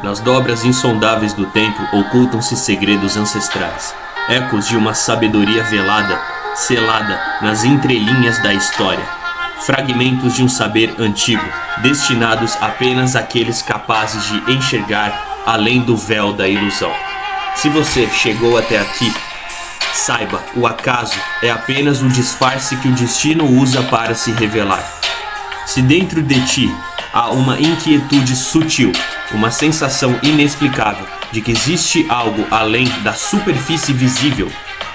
Nas dobras insondáveis do tempo ocultam-se segredos ancestrais, ecos de uma sabedoria velada, selada nas entrelinhas da história, fragmentos de um saber antigo, destinados apenas àqueles capazes de enxergar além do véu da ilusão. Se você chegou até aqui, saiba, o acaso é apenas um disfarce que o destino usa para se revelar. Se dentro de ti há uma inquietude sutil, uma sensação inexplicável de que existe algo além da superfície visível,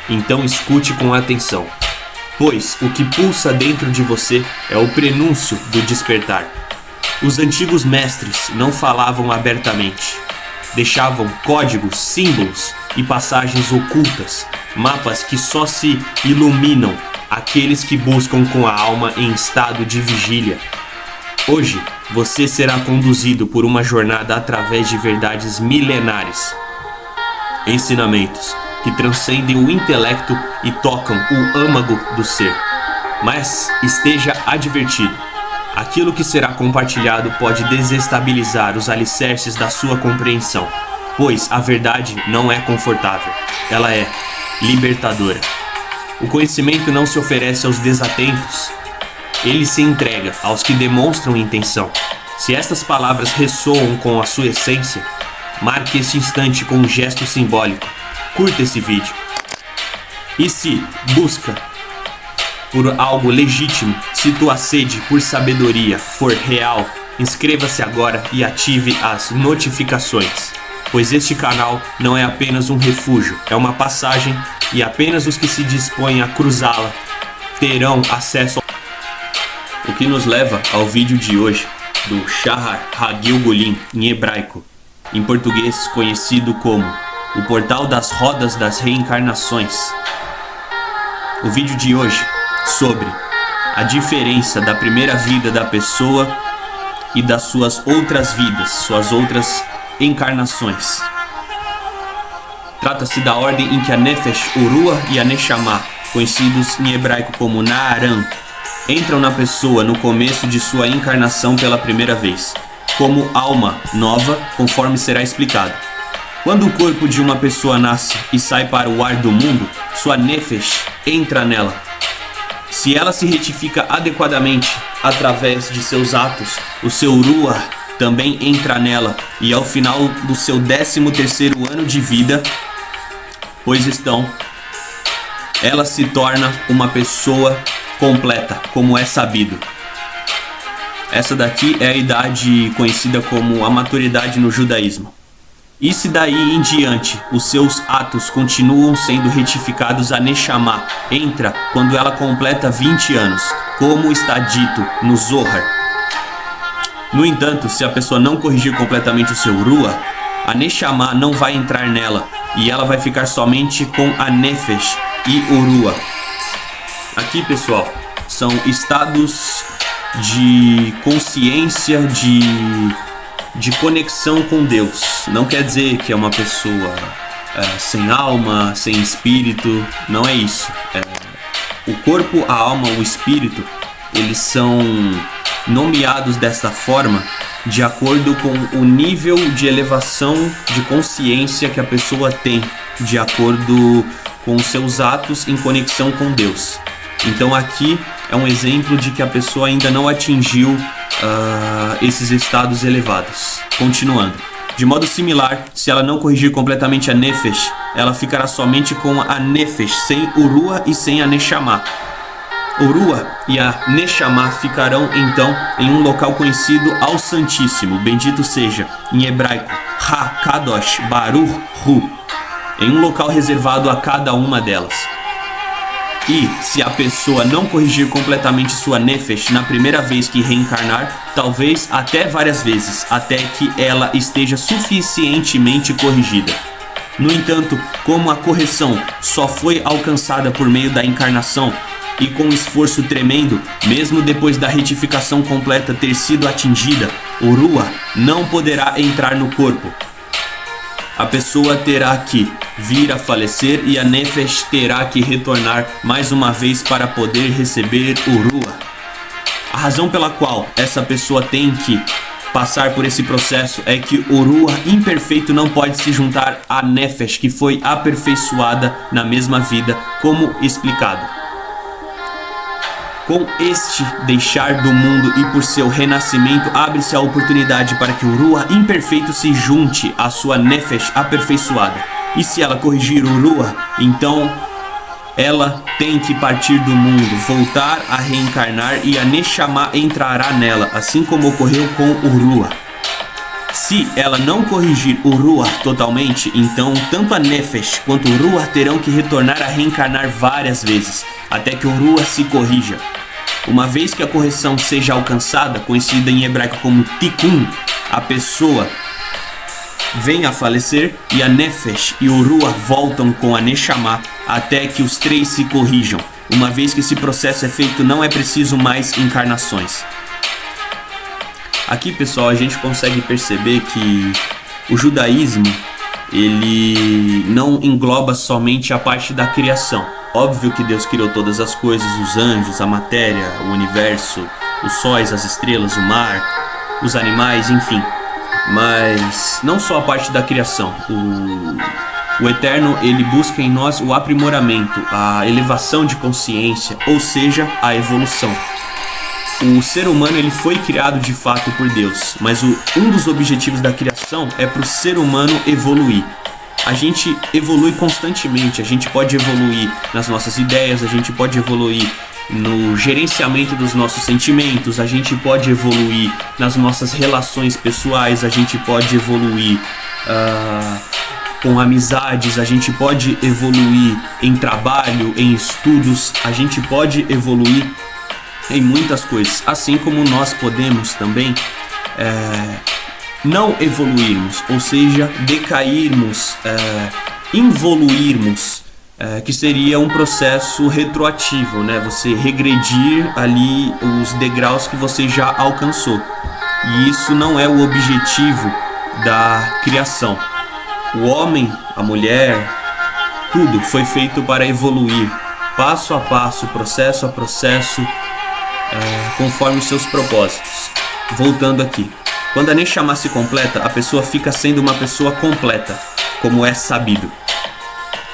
então escute com atenção, pois o que pulsa dentro de você é o prenúncio do despertar. Os antigos mestres não falavam abertamente, deixavam códigos, símbolos e passagens ocultas, mapas que só se iluminam aqueles que buscam com a alma em estado de vigília. Hoje, você será conduzido por uma jornada através de verdades milenares, ensinamentos que transcendem o intelecto e tocam o âmago do ser. Mas esteja advertido, aquilo que será compartilhado pode desestabilizar os alicerces da sua compreensão, pois a verdade não é confortável, ela é libertadora. O conhecimento não se oferece aos desatentos, ele se entrega aos que demonstram intenção. Se estas palavras ressoam com a sua essência, marque esse instante com um gesto simbólico. Curta esse vídeo. E se busca por algo legítimo, se tua sede por sabedoria for real, inscreva-se agora e ative as notificações, pois este canal não é apenas um refúgio, é uma passagem e apenas os que se dispõem a cruzá-la terão acesso ao... O que nos leva ao vídeo de hoje, do Shahar HaGilgulim em hebraico, em português conhecido como o Portal das Rodas das Reencarnações. O vídeo de hoje sobre a diferença da primeira vida da pessoa e das suas outras vidas, suas outras encarnações. Trata-se da ordem em que a Nefesh, o Ruah e a Neshama, conhecidos em hebraico como Naaran, entram na pessoa no começo de sua encarnação pela primeira vez, como alma nova, conforme será explicado. Quando o corpo de uma pessoa nasce e sai para o ar do mundo, sua Nefesh entra nela. Se ela se retifica adequadamente através de seus atos, o seu Ruah também entra nela, e ao final do seu 13º ano de vida, ela se torna uma pessoa completa, como é sabido. Essa daqui é a idade conhecida como a maturidade no judaísmo. E se daí em diante os seus atos continuam sendo retificados, a Neshama entra quando ela completa 20 anos, como está dito no Zohar. No entanto, se a pessoa não corrigir completamente o seu Ruah, a Neshama não vai entrar nela, e ela vai ficar somente com a Nefesh e o Ruah. Aqui, pessoal, são estados de consciência, de conexão com Deus. Não quer dizer que é uma pessoa sem alma, sem espírito, não é isso. O corpo, a alma, o espírito, eles são nomeados dessa forma de acordo com o nível de elevação de consciência que a pessoa tem, de acordo com os seus atos em conexão com Deus. Então aqui é um exemplo de que a pessoa ainda não atingiu esses estados elevados. Continuando. De modo similar, se ela não corrigir completamente a Nefesh, ela ficará somente com a Nefesh, sem o Ruah e sem a Neshama. O Ruah e a Neshama ficarão então em um local conhecido ao Santíssimo, bendito seja, em hebraico, Ha-Kadosh Baruch Hu, em um local reservado a cada uma delas. E se a pessoa não corrigir completamente sua Nefesh na primeira vez que reencarnar, talvez até várias vezes, até que ela esteja suficientemente corrigida. No entanto, como a correção só foi alcançada por meio da encarnação e com esforço tremendo, mesmo depois da retificação completa ter sido atingida, o Ruah não poderá entrar no corpo. A pessoa terá que vir a falecer e a Nefesh terá que retornar mais uma vez para poder receber o Ruah. A razão pela qual essa pessoa tem que passar por esse processo é que o Ruach imperfeito não pode se juntar à Nefesh, que foi aperfeiçoada na mesma vida, como explicado. Com este deixar do mundo e por seu renascimento, abre-se a oportunidade para que o Ruach imperfeito se junte à sua Nefesh aperfeiçoada. E se ela corrigir o Ruach, então ela tem que partir do mundo, voltar a reencarnar, e a Neshama entrará nela, assim como ocorreu com o Ruach. Se ela não corrigir o Ruach totalmente, então tanto a Nefesh quanto o Ruach terão que retornar a reencarnar várias vezes, até que o Ruach se corrija. Uma vez que a correção seja alcançada, conhecida em hebraico como Tikkun, a pessoa vem a falecer e a Nefesh e o Ruach voltam com a Neshama até que os três se corrijam. Uma vez que esse processo é feito, não é preciso mais encarnações. Aqui, pessoal, a gente consegue perceber que o judaísmo, ele não engloba somente a parte da criação. Óbvio que Deus criou todas as coisas, os anjos, a matéria, o universo, os sóis, as estrelas, o mar, os animais, enfim. Mas não só a parte da criação. O Eterno, ele busca em nós o aprimoramento, a elevação de consciência, ou seja, a evolução. O ser humano, ele foi criado de fato por Deus, mas um dos objetivos da criação é para o ser humano evoluir. A gente evolui constantemente, a gente pode evoluir nas nossas ideias, a gente pode evoluir no gerenciamento dos nossos sentimentos, a gente pode evoluir nas nossas relações pessoais, a gente pode evoluir com amizades, a gente pode evoluir em trabalho, em estudos, a gente pode evoluir em muitas coisas, assim como nós podemos também não evoluirmos, ou seja, decairmos, involuirmos, que seria um processo retroativo, né? Você regredir ali os degraus que você já alcançou. E isso não é o objetivo da criação. O homem, a mulher, tudo foi feito para evoluir, passo a passo, processo a processo, conforme os seus propósitos. Voltando aqui. Quando a Neshama se completa, a pessoa fica sendo uma pessoa completa, como é sabido.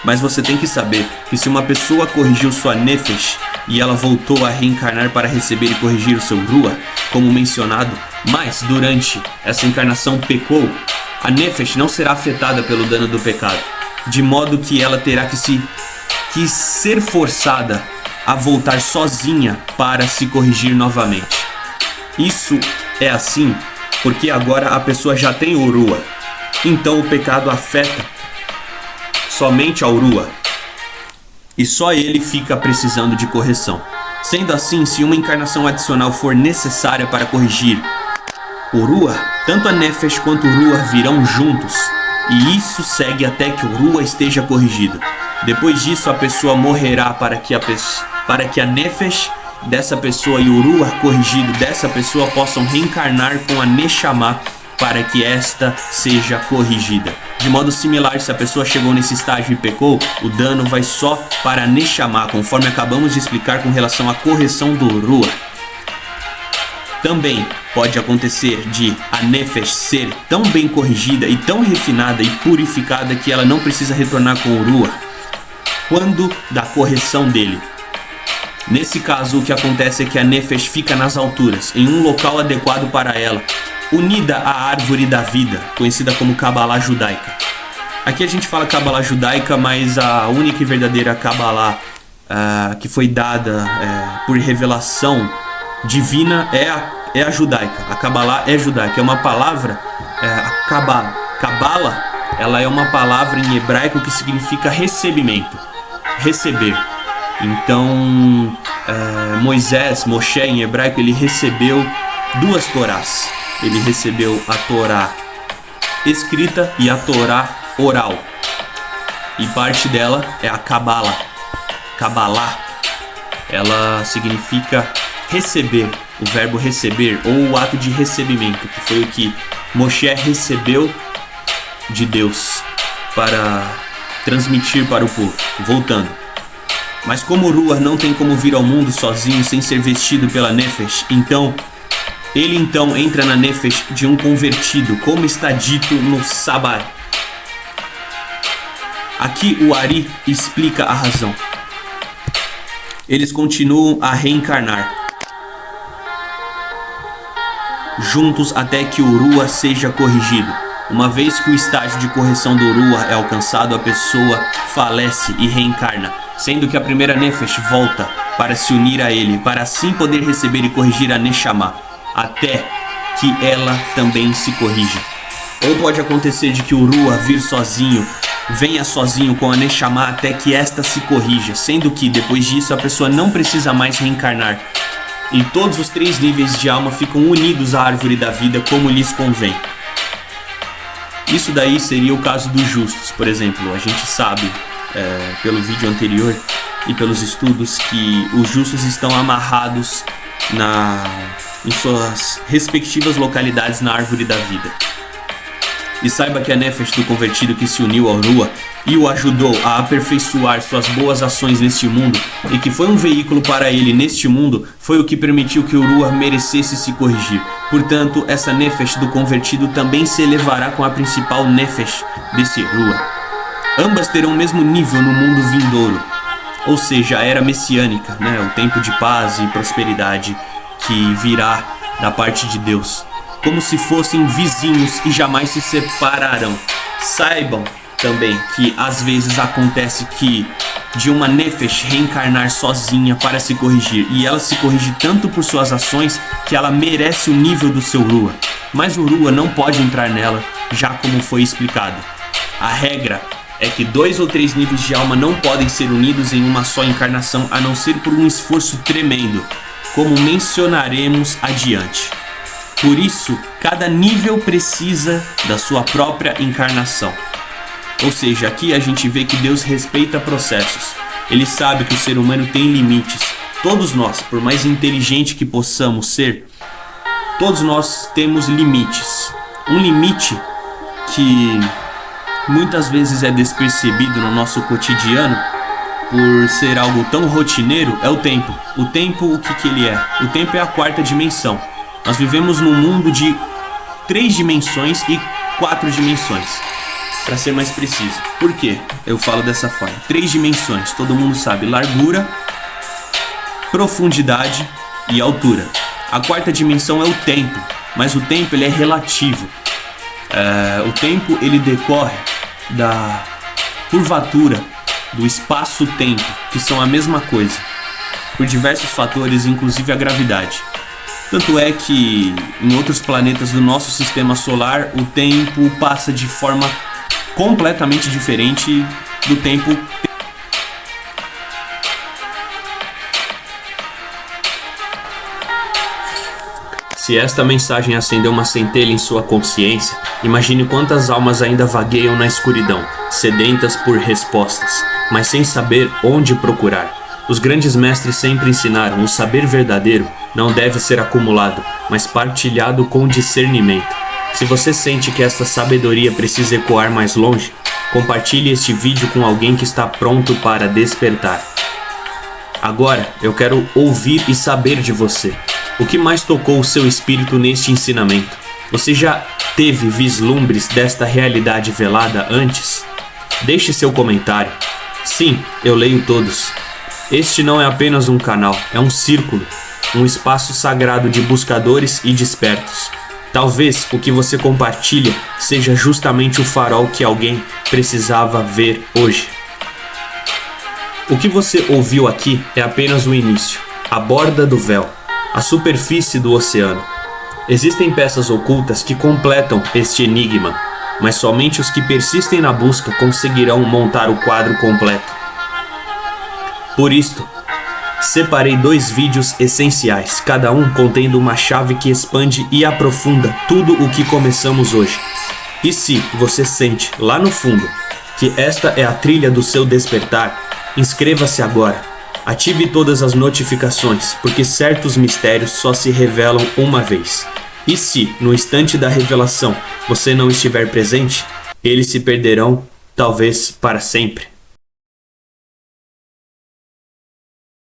Mas você tem que saber que se uma pessoa corrigiu sua Nefesh e ela voltou a reencarnar para receber e corrigir o seu Ruach, como mencionado, mas durante essa encarnação pecou, a Nefesh não será afetada pelo dano do pecado, de modo que ela terá que ser forçada a voltar sozinha para se corrigir novamente. Isso é assim porque agora a pessoa já tem o Ruach, então o pecado afeta somente ao Ruach, e só ele fica precisando de correção. Sendo assim, se uma encarnação adicional for necessária para corrigir o Ruach, tanto a Nefesh quanto o Ruach virão juntos, e isso segue até que o Ruach esteja corrigido. Depois disso, a pessoa morrerá para que a Nefesh dessa pessoa e o Ruach corrigido dessa pessoa possam reencarnar com a Neshama para que esta seja corrigida. De modo similar, se a pessoa chegou nesse estágio e pecou, o dano vai só para a Neshama, conforme acabamos de explicar com relação à correção do Ruach. Também pode acontecer de a Nefesh ser tão bem corrigida e tão refinada e purificada que ela não precisa retornar com o Ruach quando da correção dele. Nesse caso, o que acontece é que a Nefesh fica nas alturas, em um local adequado para ela, unida à árvore da vida, conhecida como Kabbalah judaica. Aqui a gente fala Kabbalah judaica, mas a única e verdadeira Kabbalah que foi dada por revelação divina é a judaica. A Kabbalah é judaica, é uma palavra, a Kabbalah. Kabbalah, ela é uma palavra em hebraico que significa recebimento, receber. Então, Moshe em hebraico, ele recebeu duas Torás. Ele recebeu a Torá escrita e a Torá oral. E parte dela é a Kabbalah. Kabbalah, ela significa receber, o verbo receber, ou o ato de recebimento, que foi o que Moshe recebeu de Deus para transmitir para o povo. Voltando. Mas como o Ruach não tem como vir ao mundo sozinho sem ser vestido pela Nefesh, então Ele então entra na Nefesh de um convertido, como está dito no Sabar. Aqui o Ari explica a razão. Eles continuam a reencarnar juntos até que o Rua seja corrigido. Uma vez que o estágio de correção do Rua é alcançado, a pessoa falece e reencarna, sendo que a primeira Nefesh volta para se unir a ele, para assim poder receber e corrigir a Neshama, até que ela também se corrija. Ou pode acontecer de que o Rua venha sozinho com a Neshama até que esta se corrija, sendo que depois disso a pessoa não precisa mais reencarnar. E todos os 3 níveis de alma ficam unidos à árvore da vida como lhes convém. Isso daí seria o caso dos justos, por exemplo. A gente sabe, pelo vídeo anterior e pelos estudos, que os justos estão amarrados em suas respectivas localidades na árvore da vida. E saiba que a Nefesh do convertido que se uniu ao Rua e o ajudou a aperfeiçoar suas boas ações neste mundo, e que foi um veículo para ele neste mundo, foi o que permitiu que o Rua merecesse se corrigir. Portanto, essa Nefesh do convertido também se elevará com a principal Nefesh desse Rua. Ambas terão o mesmo nível no mundo vindouro, ou seja, a era messiânica, o tempo de paz e prosperidade que virá da parte de Deus, como se fossem vizinhos e jamais se separarão. Saibam também que às vezes acontece que de uma Nefesh reencarnar sozinha para se corrigir, e ela se corrige tanto por suas ações que ela merece o nível do seu Rua, mas o Rua não pode entrar nela, já como foi explicado. A regra é que 2 ou 3 níveis de alma não podem ser unidos em uma só encarnação, a não ser por um esforço tremendo, como mencionaremos adiante. Por isso, cada nível precisa da sua própria encarnação. Ou seja, aqui a gente vê que Deus respeita processos. Ele sabe que o ser humano tem limites. Todos nós, por mais inteligente que possamos ser, todos nós temos limites. Um limite que muitas vezes é despercebido no nosso cotidiano, por ser algo tão rotineiro, é o tempo. O tempo, o que ele é? O tempo é a 4ª dimensão. Nós vivemos num mundo de 3 dimensões e 4 dimensões, para ser mais preciso. Por quê? Eu falo dessa forma. 3 dimensões, todo mundo sabe: largura, profundidade e altura. A 4ª dimensão é o tempo, mas o tempo ele é relativo. O tempo ele decorre da curvatura do espaço-tempo, que são a mesma coisa, por diversos fatores, inclusive a gravidade. Tanto é que em outros planetas do nosso sistema solar, o tempo passa de forma completamente diferente do tempo. Se esta mensagem acendeu uma centelha em sua consciência, imagine quantas almas ainda vagueiam na escuridão, sedentas por respostas, mas sem saber onde procurar. Os grandes mestres sempre ensinaram: o saber verdadeiro não deve ser acumulado, mas partilhado com discernimento. Se você sente que esta sabedoria precisa ecoar mais longe, compartilhe este vídeo com alguém que está pronto para despertar. Agora, eu quero ouvir e saber de você. O que mais tocou o seu espírito neste ensinamento? Você já teve vislumbres desta realidade velada antes? Deixe seu comentário. Sim, eu leio todos. Este não é apenas um canal, é um círculo, um espaço sagrado de buscadores e despertos. Talvez o que você compartilha seja justamente o farol que alguém precisava ver hoje. O que você ouviu aqui é apenas o início, a borda do véu, a superfície do oceano. Existem peças ocultas que completam este enigma, mas somente os que persistem na busca conseguirão montar o quadro completo. Por isto, separei 2 vídeos essenciais, cada um contendo uma chave que expande e aprofunda tudo o que começamos hoje. E se você sente lá no fundo que esta é a trilha do seu despertar, inscreva-se agora. Ative todas as notificações, porque certos mistérios só se revelam uma vez. E se, no instante da revelação, você não estiver presente, eles se perderão, talvez para sempre.